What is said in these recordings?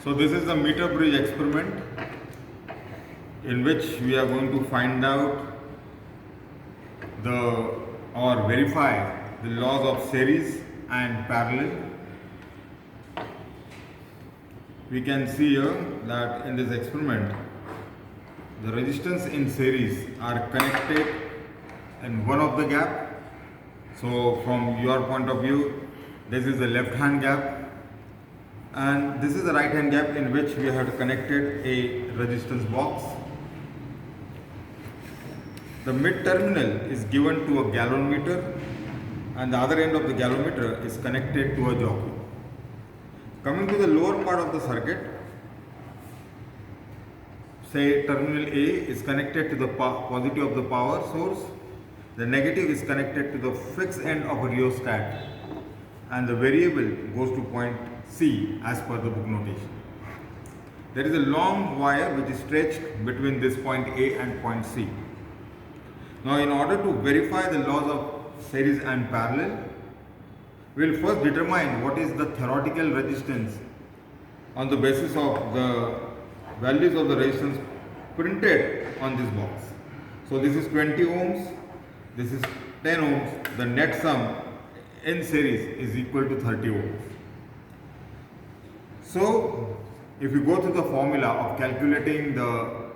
So this is the meter bridge experiment in which we are going to find out or verify the laws of series and parallel. We can see here that in this experiment the resistance in series are connected in one of the gap. So from your point of view, this is the left hand gap and this is the right hand gap in which we have connected a resistance box. The mid terminal is given to a galvanometer and the other end of the galvanometer is connected to a jockey. Coming to the lower part of the circuit, say terminal A is connected to the positive of the power source, the negative is connected to the fixed end of a rheostat and the variable goes to point C as per the book notation. There is a long wire which is stretched between this point A and point C. Now in order to verify the laws of series and parallel, we will first determine what is the theoretical resistance on the basis of the values of the resistance printed on this box. So this is 20 ohms, this is 10 ohms, the net sum in series is equal to 30 ohms. So if you go through the formula of calculating the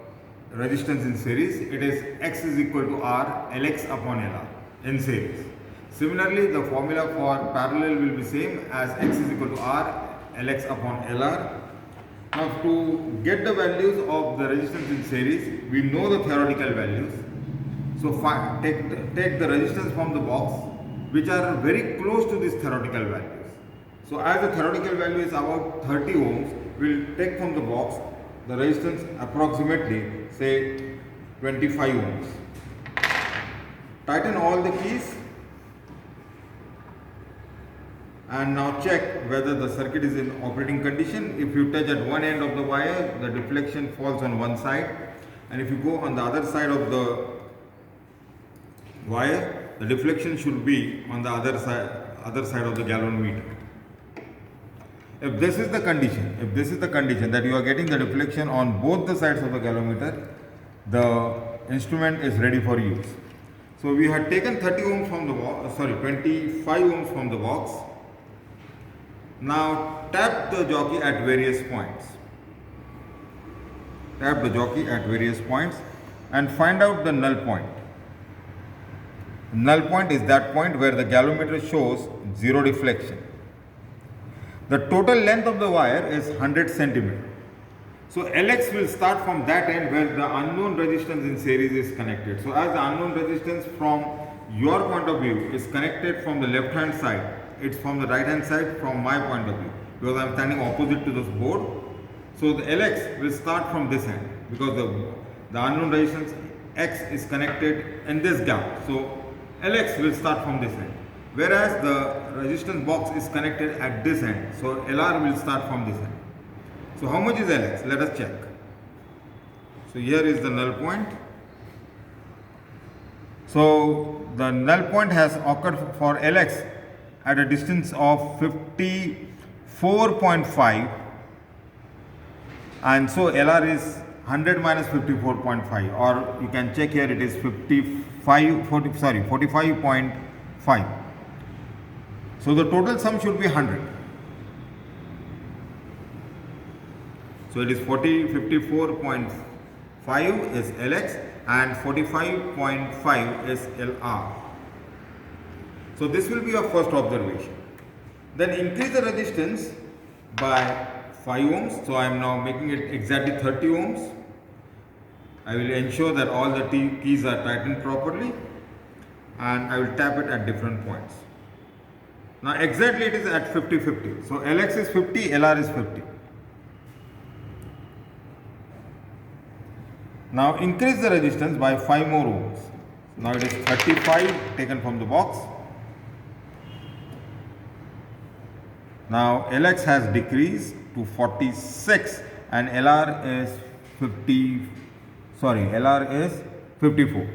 resistance in series, it is X is equal to R Lx upon Lr in series. Similarly, the formula for parallel will be same as X is equal to R Lx upon Lr. Now to get the values of the resistance in series, we know the theoretical values. So take the resistance from the box which are very close to these theoretical values. So as the theoretical value is about 30 ohms, we will take from the box the resistance approximately say 25 ohms. Tighten all the keys and now check whether the circuit is in operating condition. If you touch at one end of the wire, the deflection falls on one side, and if you go on the other side of the wire, the deflection should be on the other side of the galvanometer. If this is the condition that you are getting the deflection on both the sides of the galvanometer, the instrument is ready for use. So we had taken 30 ohms from the box, 25 ohms from the box. Now tap the jockey at various points. Tap the jockey at various points and find out the null point. Null point is that point where the galvanometer shows zero deflection. The total length of the wire is 100 centimeter. So Lx will start from that end where the unknown resistance in series is connected. So as the unknown resistance from your point of view is connected from the left hand side, it's from the right hand side from my point of view, because I am standing opposite to this board. So the Lx will start from this end because the unknown resistance X is connected in this gap. So Lx will start from this end, whereas the resistance box is connected at this end. So Lr will start from this end. So how much is Lx? Let us check. So here is the null point. So the null point has occurred for Lx at a distance of 54.5, and so Lr is 100 minus 54.5, or you can check here it is 45.5. So the total sum should be 100. So it is 54.5 is Lx and 45.5 is Lr. So this will be your first observation. Then increase the resistance by 5 ohms. So I am now making it exactly 30 ohms. I will ensure that all the keys are tightened properly and I will tap it at different points. Now exactly it is at 50-50. So Lx is 50, Lr is 50. Now increase the resistance by 5 more ohms. Now it is 35 taken from the box. Now Lx has decreased to 46 and Lr is 54.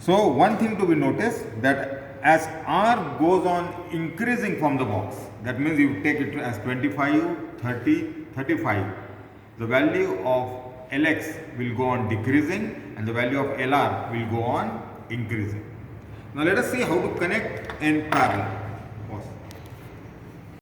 So one thing to be noticed that as R goes on increasing from the box, that means you take it as 25, 30, 35, the value of Lx will go on decreasing and the value of Lr will go on increasing. Now let us see how to connect in parallel.